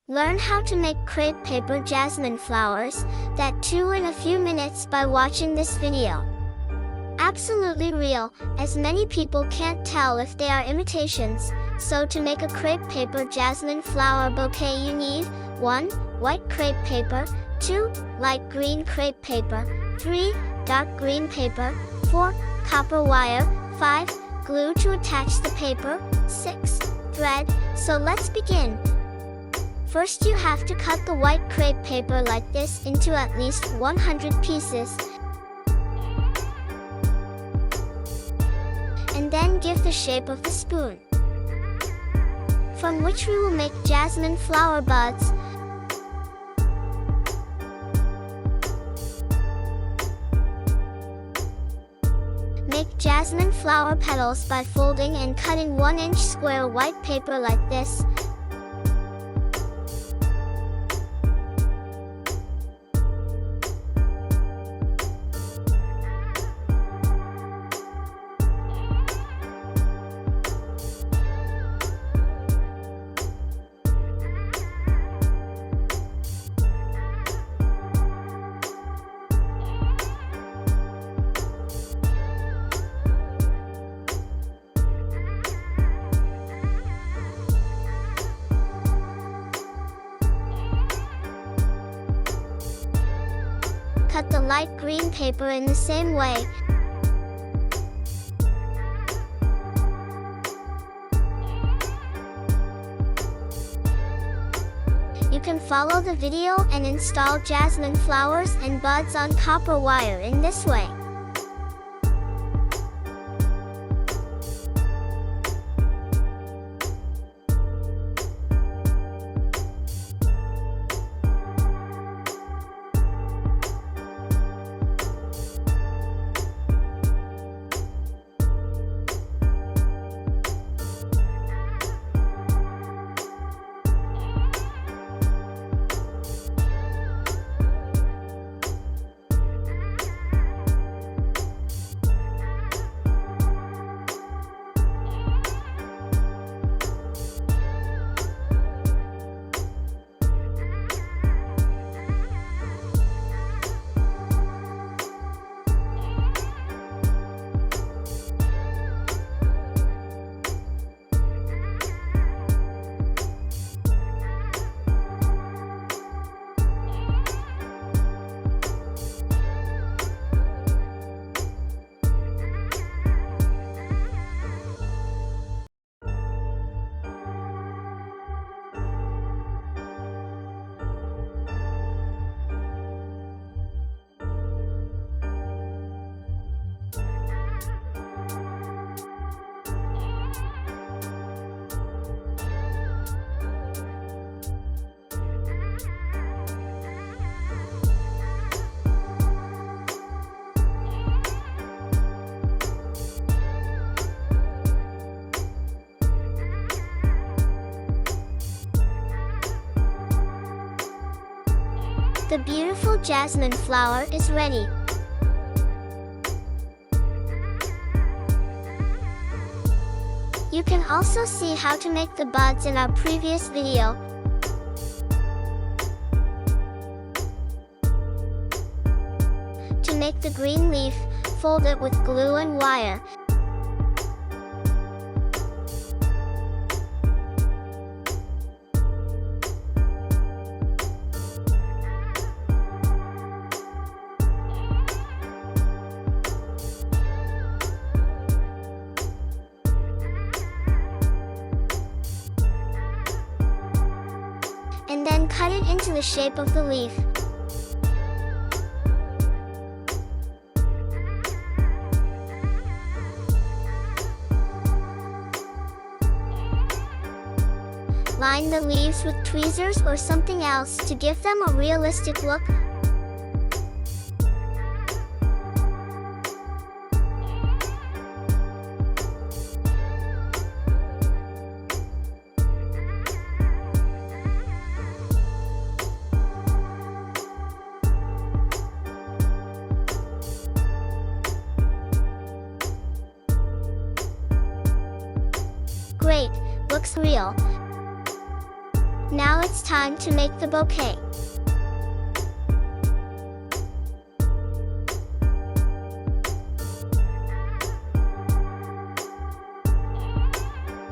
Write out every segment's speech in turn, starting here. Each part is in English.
Learn how to make crepe paper jasmine flowers, that too in a few minutes by watching this video. Absolutely real, as many people can't tell if they are imitations. So to make a crepe paper jasmine flower bouquet you need 1. White crepe paper, 2. Light green crepe paper, 3. Dark green paper, 4. Copper wire, 5. Glue to attach the paper, 6. Thread. So let's begin. First you have to cut the white crepe paper like this into at least 100 pieces. And then give the shape of the spoon, from which we will make jasmine flower buds. Make jasmine flower petals by folding and cutting 1-inch square white paper like this. Cut the light green paper in the same way. You can follow the video and install jasmine flowers and buds on copper wire in this way. The beautiful jasmine flower is ready. You can also see how to make the buds in our previous video. To make the green leaf, fold it with glue and wire. And then cut it into the shape of the leaf. Line the leaves with tweezers or something else to give them a realistic look. Great, looks real. Now it's time to make the bouquet.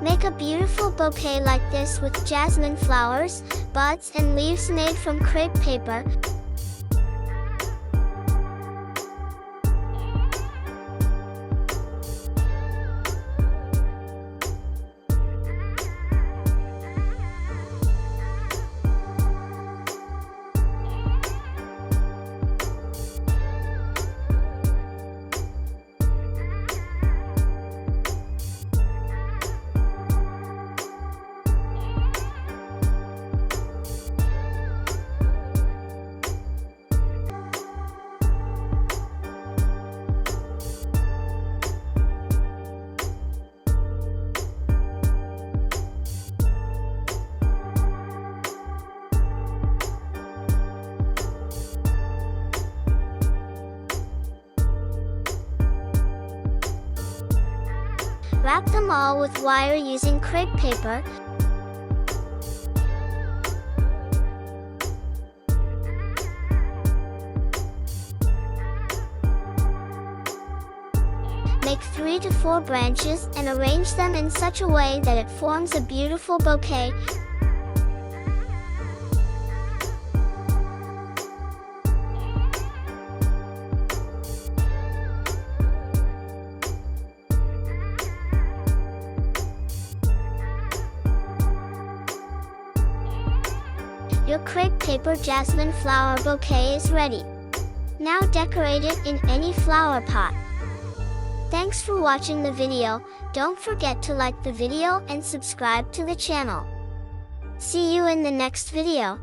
Make a beautiful bouquet like this with jasmine flowers, buds and leaves made from crepe paper. Wrap them all with wire using crepe paper. Make 3 to 4 branches and arrange them in such a way that it forms a beautiful bouquet. Your crepe paper jasmine flower bouquet is ready. Now decorate it in any flower pot. Thanks for watching the video. Don't forget to like the video and subscribe to the channel. See you in the next video.